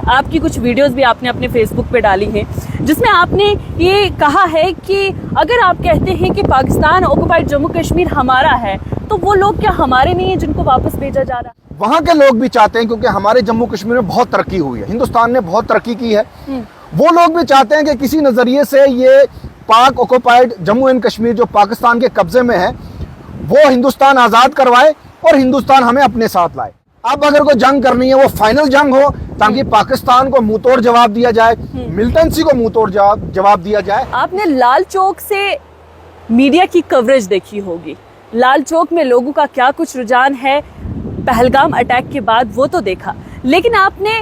आपकी कुछ वीडियोस भी आपने अपने फेसबुक पे डाली हैं, जिसमें आपने ये कहा है कि अगर आप कहते हैं कि पाकिस्तान ऑक्युपाइड जम्मू कश्मीर हमारा है, तो वो लोग क्या हमारे नहीं है जिनको वापस भेजा जा रहा है? वहाँ के लोग भी चाहते हैं, क्योंकि हमारे जम्मू कश्मीर में बहुत तरक्की हुई है, हिंदुस्तान ने बहुत तरक्की की है। वो लोग भी चाहते हैं कि किसी नजरिए से ये पाक ऑक्युपाइड जम्मू एंड कश्मीर जो पाकिस्तान के कब्जे में है, वो हिंदुस्तान आज़ाद करवाए और हिंदुस्तान हमें अपने साथ लाए। अब अगर कोई जंग करनी है, वो फाइनल जंग हो, ताकि पाकिस्तान को मुंह तोड़ जवाब दिया जाए, मिलिटेंसी को मुंह तोड़ जवाब दिया जाए। आपने लाल चौक से मीडिया की कवरेज देखी होगी, लाल चौक में लोगों का क्या कुछ रुझान है पहलगाम अटैक के बाद, वो तो देखा, लेकिन आपने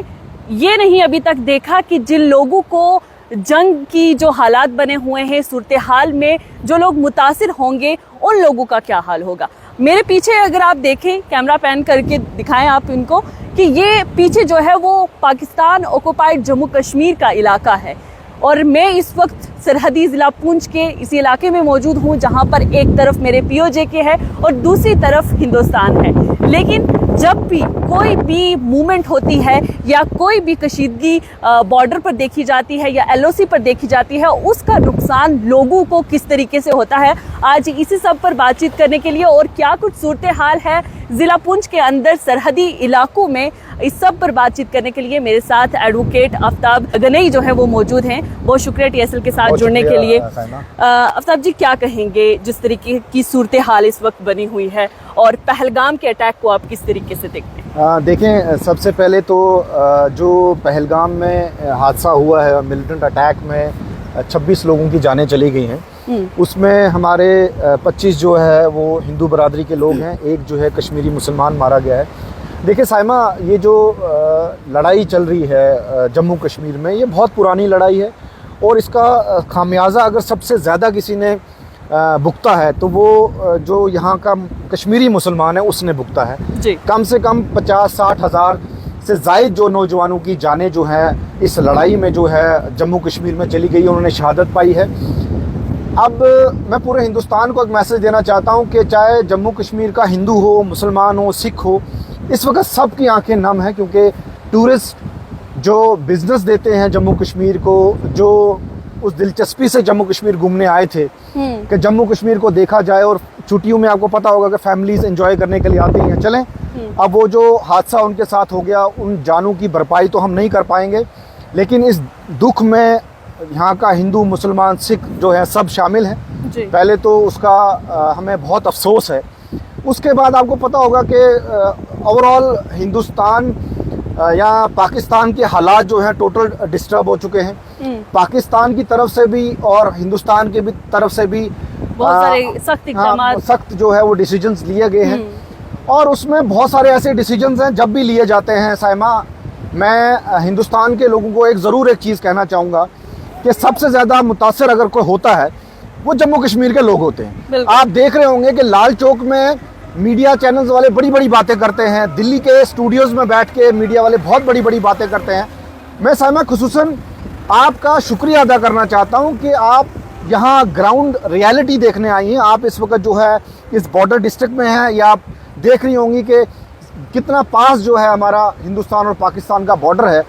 ये नहीं अभी तक देखा कि जिन लोगों को जंग की जो हालात बने हुए हैं, सूरत हाल में जो लोग मुतासिर होंगे, उन लोगों का क्या हाल होगा। मेरे पीछे अगर आप देखें, कैमरा पैन करके दिखाएं आप इनको, कि ये पीछे जो है वो पाकिस्तान ऑक्युपाइड जम्मू कश्मीर का इलाका है, और मैं इस वक्त सरहदी ज़िला पुंछ के इस इलाके में मौजूद हूँ, जहाँ पर एक तरफ मेरे पीओजे के है और दूसरी तरफ हिंदुस्तान है। लेकिन जब भी कोई भी मूवमेंट होती है या कोई भी कशीदगी बॉर्डर पर देखी जाती है या एलओसी पर देखी जाती है, उसका नुकसान लोगों को किस तरीके से होता है, आज इसी सब पर बातचीत करने के लिए और क्या कुछ सूरत हाल है ज़िला पुंछ के अंदर सरहदी इलाकों में, इस सब पर बातचीत करने के लिए मेरे साथ एडवोकेट आफ्ताब गनई जो है वो मौजूद हैं। बहुत शुक्रिया टीएसएल के साथ जुड़ने के लिए। आफ्ताब जी, क्या कहेंगे जिस तरीके की सूरत हाल इस वक्त बनी हुई है और पहलगाम के अटैक को आप किस तरीके से देखते हैं? देखें, सबसे पहले तो जो पहलगाम में हादसा हुआ है, मिलिटेंट अटैक में 26 लोगों की जानें चली गई हैं, उसमें हमारे 25 जो है वो हिंदू बरादरी के लोग हैं, एक जो है कश्मीरी मुसलमान मारा गया है। देखिए साइमा, ये जो लड़ाई चल रही है जम्मू कश्मीर में, ये बहुत पुरानी लड़ाई है और इसका खामियाजा अगर सबसे ज़्यादा किसी ने भुगता है तो वो जो यहाँ का कश्मीरी मुसलमान है उसने भुगता है जी। कम से कम 50-60 हज़ार से ज़ायद जो नौजवानों की जानें जो हैं इस लड़ाई में जो है जम्मू कश्मीर में चली गई, उन्होंने शहादत पाई है। अब मैं पूरे हिंदुस्तान को एक मैसेज देना चाहता हूँ कि चाहे जम्मू कश्मीर का हिंदू हो, मुसलमान हो, सिख हो, इस वक्त सबकी आंखें नम हैं, क्योंकि टूरिस्ट जो बिज़नेस देते हैं जम्मू कश्मीर को, जो उस दिलचस्पी से जम्मू कश्मीर घूमने आए थे कि जम्मू कश्मीर को देखा जाए, और छुट्टियों में आपको पता होगा कि फैमिलीज एंजॉय करने के लिए आती हैं, चलें। अब वो जो हादसा उनके साथ हो गया, उन जानों की भरपाई तो हम नहीं कर पाएंगे, लेकिन इस दुख में यहाँ का हिंदू, मुसलमान, सिख जो है सब शामिल हैं। पहले तो उसका हमें बहुत अफसोस है। उसके बाद आपको पता होगा कि ओवरऑल हिंदुस्तान या पाकिस्तान के हालात जो हैं टोटल डिस्टर्ब हो चुके हैं। पाकिस्तान की तरफ से भी और हिंदुस्तान की भी तरफ से भी बहुत सारे सख्त जो है वो डिसीजंस लिए गए हैं, और उसमें बहुत सारे ऐसे डिसीजंस हैं जब भी लिए जाते हैं साइमा, मैं हिंदुस्तान के लोगों को ज़रूर एक चीज़ कहना चाहूँगा कि सबसे ज़्यादा मुतासर अगर कोई होता है वो जम्मू कश्मीर के लोग होते हैं। आप देख रहे होंगे कि लाल चौक में मीडिया चैनल्स वाले बड़ी बड़ी बातें करते हैं, दिल्ली के स्टूडियोज़ में बैठ के मीडिया वाले बहुत बड़ी बड़ी बातें करते हैं। मैं साइमा खुसूसन आपका शुक्रिया अदा करना चाहता हूं कि आप यहाँ ग्राउंड रियलिटी देखने आई हैं। आप इस वक्त जो है इस बॉर्डर डिस्ट्रिक्ट में हैं, या आप देख रही होंगी कि कितना पास जो है हमारा हिंदुस्तान और पाकिस्तान का बॉर्डर है।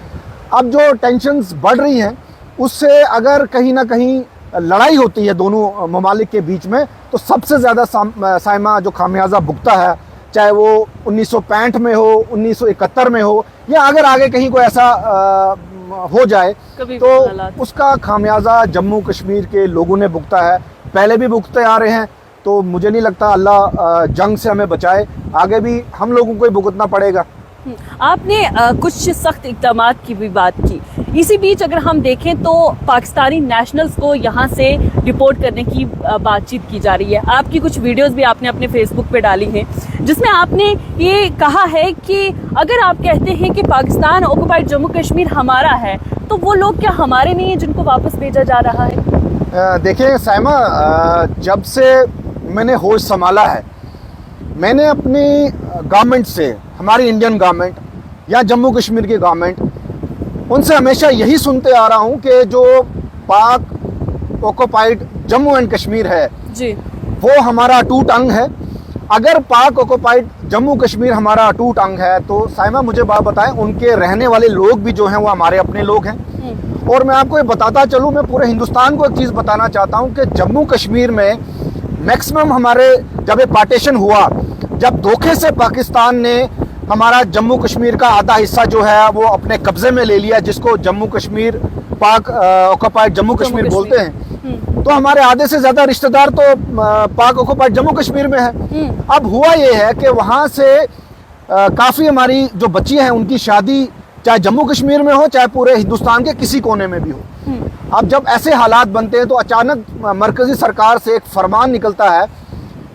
अब जो टेंशन्स बढ़ रही हैं उससे अगर कहीं ना कहीं लड़ाई होती है दोनों ममालिक के बीच में, तो सबसे ज़्यादा साइमा जो खामियाजा भुगता है, चाहे वो 1965 में हो, 1971 में हो, या अगर आगे कहीं कोई ऐसा हो जाए तो उसका खामियाजा जम्मू कश्मीर के लोगों ने भुगता है, पहले भी भुगते आ रहे हैं। तो मुझे नहीं लगता अल्लाह जंग से हमें बचाए, आगे भी हम लोगों को ही भुगतना पड़ेगा। आपने कुछ सख्त इक़दामात की भी बात की। इसी बीच अगर हम देखें तो पाकिस्तानी नेशनल्स को यहाँ से रिपोर्ट करने की बातचीत की जा रही है। आपकी कुछ वीडियोस भी आपने अपने फेसबुक पे डाली हैं, जिसमें आपने ये कहा है कि अगर आप कहते हैं कि पाकिस्तान ऑक्युपाइड जम्मू कश्मीर हमारा है, तो वो लोग क्या हमारे नहीं है जिनको वापस भेजा जा रहा है? देखिए साइमा, जब से मैंने होश संभाला है, मैंने अपनी गवर्नमेंट से, हमारी इंडियन गवर्नमेंट या जम्मू कश्मीर की गवर्नमेंट, उनसे हमेशा यही सुनते आ रहा हूँ कि जो पाक ऑक्युपाइड जम्मू एंड कश्मीर है जी, वो हमारा अटूट अंग है अगर पाक ऑक्युपाइड जम्मू कश्मीर हमारा अटूट अंग है, तो साइमा मुझे बात बताएं, उनके रहने वाले लोग भी जो हैं वो हमारे अपने लोग हैं। और मैं आपको ये बताता चलूँ, मैं पूरे हिंदुस्तान को एक चीज़ बताना चाहता हूँ कि जम्मू कश्मीर में मैक्सिमम हमारे, जब ये पार्टीशन हुआ, जब धोखे से पाकिस्तान ने हमारा जम्मू कश्मीर का आधा हिस्सा जो है वो अपने कब्जे में ले लिया, जिसको जम्मू कश्मीर पाक ऑक्युपाइड जम्मू कश्मीर बोलते हैं, तो हमारे आधे से ज्यादा रिश्तेदार तो पाक ऑक्युपाइड जम्मू कश्मीर में है। अब हुआ ये है कि वहाँ से काफ़ी हमारी जो बच्चियाँ हैं उनकी शादी चाहे जम्मू कश्मीर में हो, चाहे पूरे हिंदुस्तान के किसी कोने में भी हो। अब जब ऐसे हालात बनते हैं तो अचानक मरकजी सरकार से एक फरमान निकलता है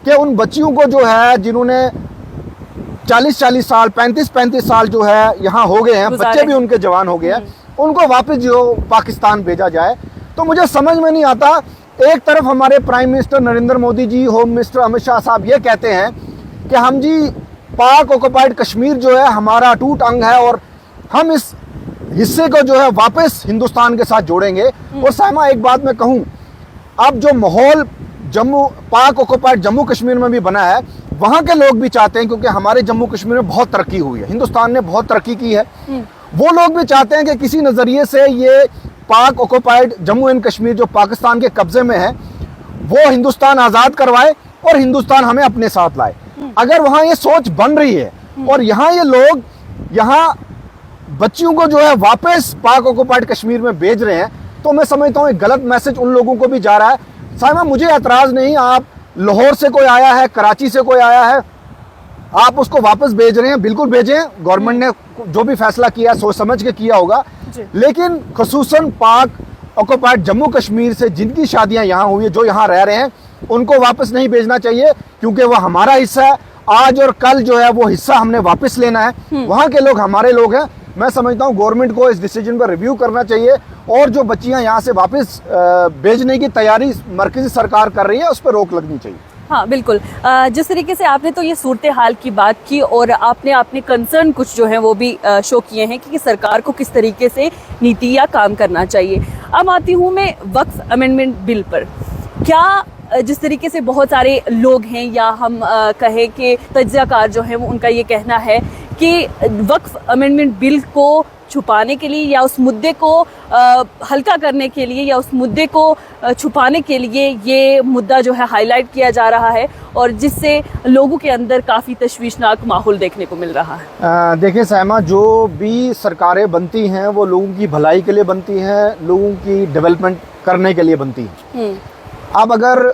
कि उन बच्चियों को जो है, जिन्होंने 40-40 साल 35-35 साल जो है यहाँ हो गए हैं, बच्चे भी उनके जवान हो गए हैं, उनको वापस जो पाकिस्तान भेजा जाए। तो मुझे समझ में नहीं आता, एक तरफ हमारे prime minister Narendra Modi ji, home minister Amit Shah साहब ये कहते हैं कि हम जी पाक ऑक्युपाइड कश्मीर जो है हमारा अटूट अंग है और हम इस हिस्से को जो है वापस हिंदुस्तान के साथ जोड़ेंगे। और साइमा एक बात मैं कहूँ, अब जो माहौल पाक ऑक्युपाइड जम्मू कश्मीर में भी बना है, वहाँ के लोग भी चाहते हैं, क्योंकि हमारे जम्मू कश्मीर में बहुत तरक्की हुई है, हिंदुस्तान ने बहुत तरक्की की है, वो लोग भी चाहते हैं कि किसी नज़रिए से ये पाक ऑक्युपाइड जम्मू एंड कश्मीर जो पाकिस्तान के कब्जे में है वो हिंदुस्तान आज़ाद करवाए और हिंदुस्तान हमें अपने साथ लाए। अगर वहाँ ये सोच बन रही है और यहाँ ये लोग यहाँ बच्चियों को जो है वापस पाक ऑक्युपाइड कश्मीर में भेज रहे हैं, तो मैं समझता हूँ एक गलत मैसेज उन लोगों को भी जा रहा है। साइमा मुझे एतराज़ नहीं, आप लाहौर से कोई आया है, कराची से कोई आया है, आप उसको वापस भेज रहे हैं, बिल्कुल भेजें, गवर्नमेंट ने जो भी फैसला किया सोच समझ के किया होगा, लेकिन खुसूसन पाक ऑक्युपाइड जम्मू कश्मीर से जिनकी शादियां यहाँ हुई है, जो यहाँ रह रहे हैं, उनको वापस नहीं भेजना चाहिए, क्योंकि वो हमारा हिस्सा है। आज और कल जो है वो हिस्सा हमने वापस लेना है, वहाँ के लोग हमारे लोग हैं। मैं समझता हूँ गवर्नमेंट को इस डिसीजन पर रिव्यू करना चाहिए और जो बच्चियाँ यहाँ से वापस भेजने की तैयारी मरकजी सरकार कर रही है उस पर रोक लगनी चाहिए। हाँ बिल्कुल, जिस तरीके से आपने तो ये सूरत हाल की बात की और आपने अपने कंसर्न कुछ जो है वो भी शो किए हैं कि सरकार को किस तरीके से नीति या काम करना चाहिए। अब आती हूँ मैं वक्फ अमेंडमेंट बिल पर। क्या जिस तरीके से बहुत सारे लोग हैं या हम कहें कि तज्ज़ियाकार जो है वो उनका ये कहना है कि वक्फ अमेंडमेंट बिल को छुपाने के लिए या उस मुद्दे को हल्का करने के लिए या उस मुद्दे को छुपाने के लिए ये मुद्दा जो है हाईलाइट किया जा रहा है और जिससे लोगों के अंदर काफ़ी तशवीशनाक माहौल देखने को मिल रहा है। देखिए साइमा, जो भी सरकारें बनती हैं वो लोगों की भलाई के लिए बनती हैं, लोगों की डेवलपमेंट करने के लिए बनती हैं। अब अगर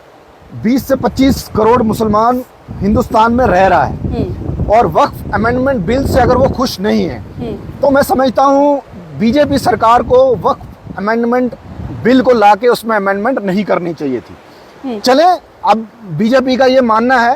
20 से 25 करोड़ मुसलमान हिंदुस्तान में रह रहा है और वक्फ अमेंडमेंट बिल से अगर वो खुश नहीं है, तो मैं समझता हूँ बीजेपी सरकार को वक्फ अमेंडमेंट बिल को लाके उसमें अमेंडमेंट नहीं करनी चाहिए थी। चले, अब बीजेपी का ये मानना है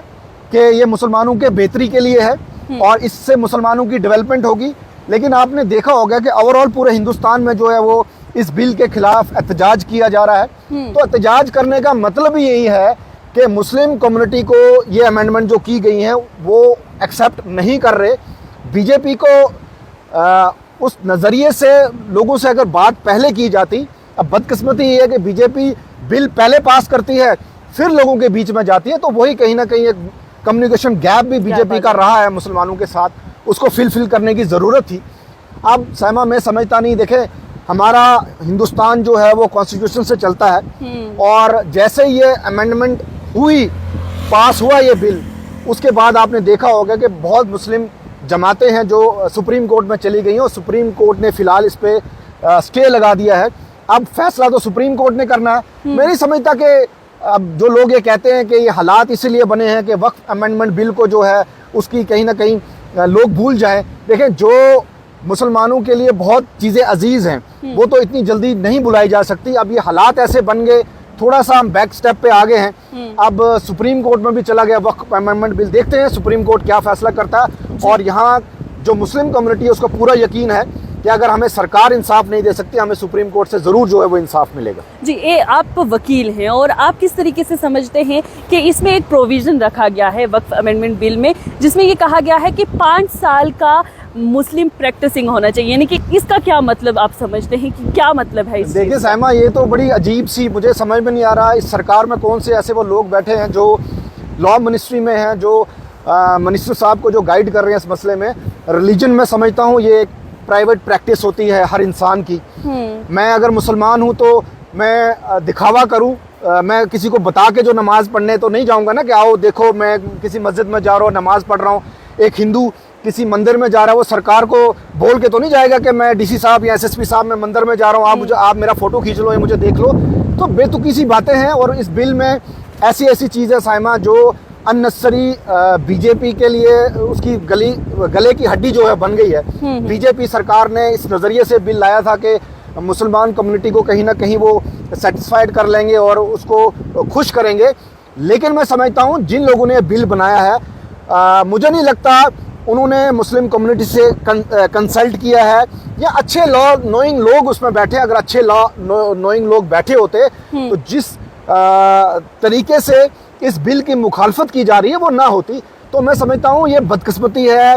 कि ये मुसलमानों के बेहतरी के लिए है और इससे मुसलमानों की डेवलपमेंट होगी, लेकिन आपने देखा होगा कि ओवरऑल पूरे हिंदुस्तान में जो है वो इस बिल के खिलाफ एहतजाज किया जा रहा है। तो एहतजाज करने का मतलब ही यही है कि मुस्लिम कम्युनिटी को ये अमेंडमेंट जो की गई हैं वो एक्सेप्ट नहीं कर रहे। बीजेपी को उस नज़रिए से लोगों से अगर बात पहले की जाती, अब बदकिस्मती ये है कि बीजेपी बिल पहले पास करती है फिर लोगों के बीच में जाती है, तो वही कहीं ना कहीं एक कम्युनिकेशन गैप भी बीजेपी का रहा है मुसलमानों के साथ, उसको फिल करने की ज़रूरत थी। अब साइमा मैं समझता नहीं, देखें हमारा हिंदुस्तान जो है वो कॉन्स्टिट्यूशन से चलता है और जैसे ये अमेंडमेंट हुई, पास हुआ ये बिल, उसके बाद आपने देखा होगा कि बहुत मुस्लिम जमातें हैं जो सुप्रीम कोर्ट में चली गई हैं और सुप्रीम कोर्ट ने फ़िलहाल इस पे स्टे लगा दिया है। अब फैसला तो सुप्रीम कोर्ट ने करना है। मैं नहीं समझता कि अब जो लोग ये कहते हैं कि ये हालात इसीलिए बने हैं कि वक्फ अमेंडमेंट बिल को जो है उसकी कहीं ना कहीं लोग भूल जाएं। देखें, जो मुसलमानों के लिए बहुत चीज़ें अजीज़ हैं वो तो इतनी जल्दी नहीं बुलाई जा सकती। अब ये हालात ऐसे बन गए, थोड़ा सा हम बैक स्टेप पे आगे हैं। अब सुप्रीम कोर्ट में भी चला गया वक्फ अमेंडमेंट बिल, देखते हैं सुप्रीम कोर्ट क्या फैसला करता है। और यहाँ जो मुस्लिम कम्युनिटी है उसको पूरा यकीन है कि अगर हमें सरकार इंसाफ नहीं दे सकती, हमें सुप्रीम कोर्ट से ज़रूर जो है वो इंसाफ मिलेगा। जी, ये आप वकील हैं और आप किस तरीके से समझते हैं कि इसमें एक प्रोविज़न रखा गया है वक्फ अमेंडमेंट बिल में जिसमें ये कहा गया है कि 5 साल का मुस्लिम प्रैक्टिसिंग होना चाहिए, यानी कि इसका क्या मतलब आप समझते हैं कि क्या मतलब है इस? देखिए साइमा, ये तो बड़ी अजीब सी, मुझे समझ में नहीं आ रहा इस सरकार में कौन से ऐसे वो लोग बैठे हैं जो लॉ मिनिस्ट्री में हैं, जो मिनिस्टर साहब को जो गाइड कर रहे हैं इस मसले में। रिलीजन में समझता हूँ ये एक प्राइवेट प्रैक्टिस होती है हर इंसान की। मैं अगर मुसलमान हूँ तो मैं दिखावा करूँ, मैं किसी को बता के जो नमाज़ पढ़ने तो नहीं जाऊँगा ना कि आओ देखो मैं किसी मस्जिद में जा रहा हूँ नमाज़ पढ़ रहा हूँ। एक हिंदू किसी मंदिर में जा रहा है, वो सरकार को बोल के तो नहीं जाएगा कि मैं डीसी साहब या एसएसपी साहब मैं मंदिर में जा रहा हूँ, आप मेरा फ़ोटो खींच लो या मुझे देख लो। तो बेतुकी सी बातें हैं। और इस बिल में ऐसी ऐसी चीज़ें साइमा जो अननेसेसरी बीजेपी के लिए उसकी गले की हड्डी जो है बन गई है। बीजेपी सरकार ने इस नज़रिए से बिल लाया था कि मुसलमान कम्युनिटी को कहीं ना कहीं वो सेटिस्फाइड कर लेंगे और उसको खुश करेंगे। लेकिन मैं समझता हूँ जिन लोगों ने बिल बनाया है, मुझे नहीं लगता उन्होंने मुस्लिम कम्युनिटी से कंसल्ट किया है या अच्छे लॉ नोइंग लोग उसमें बैठे। अगर अच्छे लॉ नोइंग लोग बैठे होते तो जिस तरीके से इस बिल की मुखालफत की जा रही है वो ना होती। तो मैं समझता हूँ ये बदकिस्मती है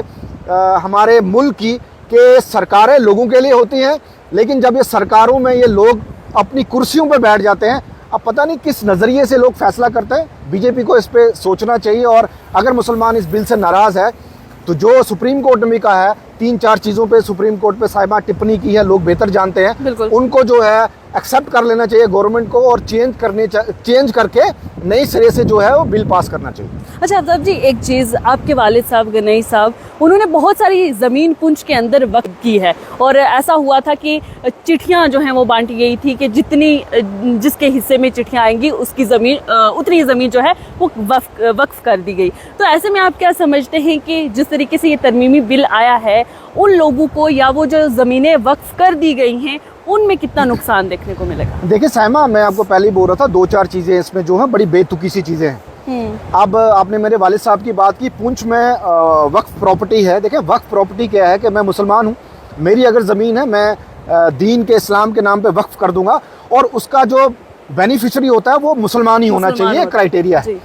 हमारे मुल्क की कि सरकारें लोगों के लिए होती हैं, लेकिन जब ये सरकारों में ये लोग अपनी कुर्सियों पर बैठ जाते हैं, अब पता नहीं किस नज़रिए से लोग फैसला करते हैं। बीजेपी को इस पे सोचना चाहिए। और अगर मुसलमान इस बिल से नाराज़ है तो जो सुप्रीम कोर्ट ने भी कहा है, 3-4 चीज़ों पे सुप्रीम कोर्ट पे साहिबा टिप्पणी की है, लोग बेहतर जानते हैं, उनको जो है एक्सेप्ट कर लेना चाहिए गवर्नमेंट को और चेंज करके नई सिरे से जो है वो बिल पास करना चाहिए। अच्छा अफ्ताब जी, एक चीज़, आपके वालिद साहब गनई साहब उन्होंने बहुत सारी ज़मीन पुंछ के अंदर वक्फ की है और ऐसा हुआ था कि चिट्ठियां जो हैं वो बांटी गई थी कि जिसके हिस्से में चिट्ठियां आएंगी उसकी ज़मीन उतनी ज़मीन जो है वो वक्फ कर दी गई। तो ऐसे में आप क्या समझते हैं कि जिस तरीके से ये तरमीमी बिल आया है उन लोगों को या वो जो ज़मीनें वक्फ कर दी गई हैं उनमें कितना नुकसान देखने को मिलेगा? देखिए साइमा, मैं आपको पहले ही बोल रहा था 2-4 चीज़ें इसमें जो है बड़ी बेतुकी सी चीज़ें हैं। अब आपने मेरे वालिद साहब की बात की, पुंछ में वक्फ प्रॉपर्टी है। देखिए वक्फ प्रॉपर्टी क्या है कि मैं मुसलमान हूँ, मेरी अगर ज़मीन है मैं दीन के इस्लाम के नाम पे वक्फ कर दूंगा और उसका जो बेनिफिशरी होता है वो मुसलमान ही होना चाहिए, क्राइटेरिया है।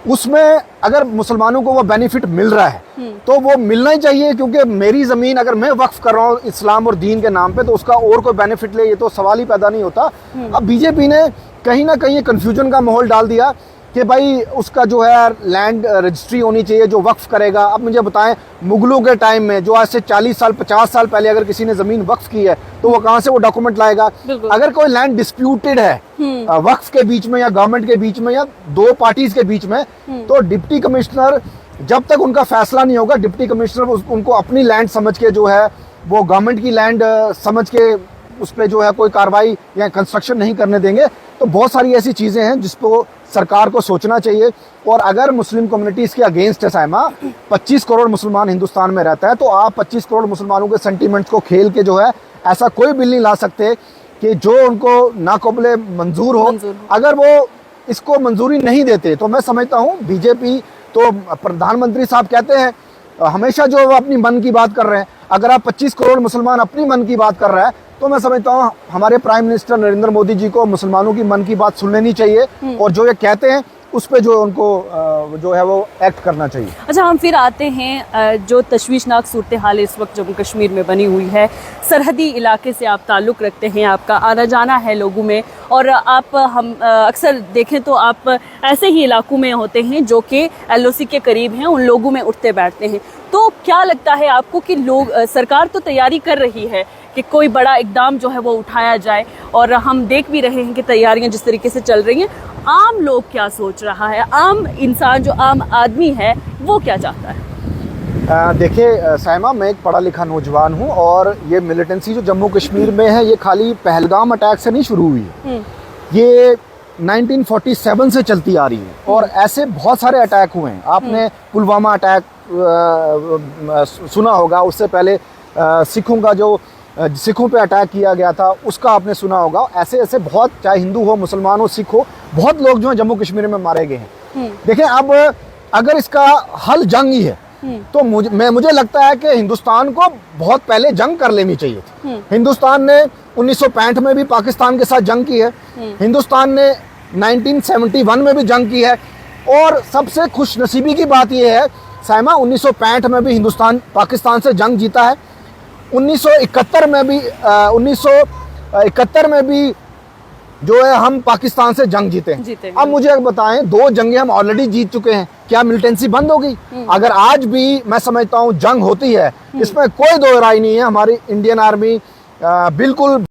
उसमें अगर मुसलमानों को वो बेनिफिट मिल रहा है तो वो मिलना ही चाहिए, क्योंकि मेरी ज़मीन अगर मैं वक्फ कर रहा हूँ इस्लाम और दीन के नाम पे तो उसका और कोई बेनिफिट ले, ये तो सवाल ही पैदा नहीं होता। अब बीजेपी ने कहीं ना कहीं कन्फ्यूजन का माहौल डाल दिया कि भाई उसका जो है लैंड रजिस्ट्री होनी चाहिए जो वक्फ करेगा। अब मुझे बताएं, मुगलों के टाइम में जो आज से 40 साल 50 साल पहले अगर किसी ने ज़मीन वक्फ की है तो वो कहाँ से वो डॉक्यूमेंट लाएगा? अगर कोई लैंड डिस्प्यूटेड है वक्फ के बीच में या गवर्नमेंट के बीच में या दो पार्टीज के बीच में, तो डिप्टी कमिश्नर जब तक उनका फैसला नहीं होगा, डिप्टी कमिश्नर उनको अपनी लैंड समझ के जो है वो गवर्नमेंट की लैंड समझ के उस पर जो है कोई कार्रवाई या कंस्ट्रक्शन नहीं करने देंगे। तो बहुत सारी ऐसी चीज़ें हैं जिसको सरकार को सोचना चाहिए। और अगर मुस्लिम कम्युनिटी इसके अगेंस्ट है साइमा, 25 करोड़ मुसलमान हिंदुस्तान में रहता है, तो आप 25 करोड़ मुसलमानों के सेंटीमेंट्स को खेल के जो है ऐसा कोई बिल नहीं ला सकते कि जो उनको नाक़ाबिले मंजूर हो। अगर वो इसको मंजूरी नहीं देते तो मैं समझता हूँ बीजेपी, तो प्रधानमंत्री साहब कहते हैं हमेशा जो अपनी मन की बात कर रहे हैं, अगर आप 25 करोड़ मुसलमान अपनी मन की बात कर रहा है तो मैं समझता हूँ हमारे प्राइम मिनिस्टर नरेंद्र मोदी जी को मुसलमानों की मन की बात सुन लेनी चाहिए और जो ये कहते हैं उस पे जो उनको जो है वो एक्ट करना चाहिए। अच्छा, हम फिर आते हैं जो तशवीशनाक सूरत हाल इस वक्त जम्मू कश्मीर में बनी हुई है। सरहदी इलाके से आप ताल्लुक़ रखते हैं, आपका आना जाना है लोगों में, और आप हम अक्सर देखें तो आप ऐसे ही इलाकों में होते हैं जो कि LOC के करीब हैं, उन लोगों में उठते बैठते हैं। तो क्या लगता है आपको कि लोग, सरकार तो तैयारी कर रही है कि कोई बड़ा इकदाम जो है वो उठाया जाए, और हम देख भी रहे हैं कि तैयारियां जिस तरीके से चल रही हैं, आम लोग क्या सोच रहा है, आम इंसान जो आम आदमी है वो क्या चाहता है? देखिए साइमा, मैं एक पढ़ा लिखा नौजवान हूँ और ये मिलिटेंसी जो जम्मू कश्मीर में है ये खाली पहलगाम अटैक से नहीं शुरू हुई है, ये 1947 से चलती आ रही है और ऐसे बहुत सारे अटैक हुए हैं। आपने पुलवामा अटैक सुना होगा, उससे पहले सिखों पे अटैक किया गया था उसका आपने सुना होगा। ऐसे ऐसे बहुत, चाहे हिंदू हो मुसलमान हो सिख हो, बहुत लोग जो है जम्मू कश्मीर में मारे गए हैं। देखिए अब अगर इसका हल जंग ही है तो मुझे लगता है कि हिंदुस्तान को बहुत पहले जंग कर लेनी चाहिए थी। हिंदुस्तान ने 1965 में भी पाकिस्तान के साथ जंग की है, हिंदुस्तान ने 1971 में भी जंग की है, और सबसे खुशनसीबी की बात यह है साइमा, 1965 में भी हिंदुस्तान पाकिस्तान से जंग जीता है, 1971 में भी जो है हम पाकिस्तान से जंग जीते जीते। अब मुझे एक बताएं, 2 जंगें हम ऑलरेडी जीत चुके हैं, क्या मिलिटेंसी बंद हो गई? अगर आज भी मैं समझता हूँ जंग होती है, इसमें कोई दो राय नहीं है, हमारी इंडियन आर्मी बिल्कुल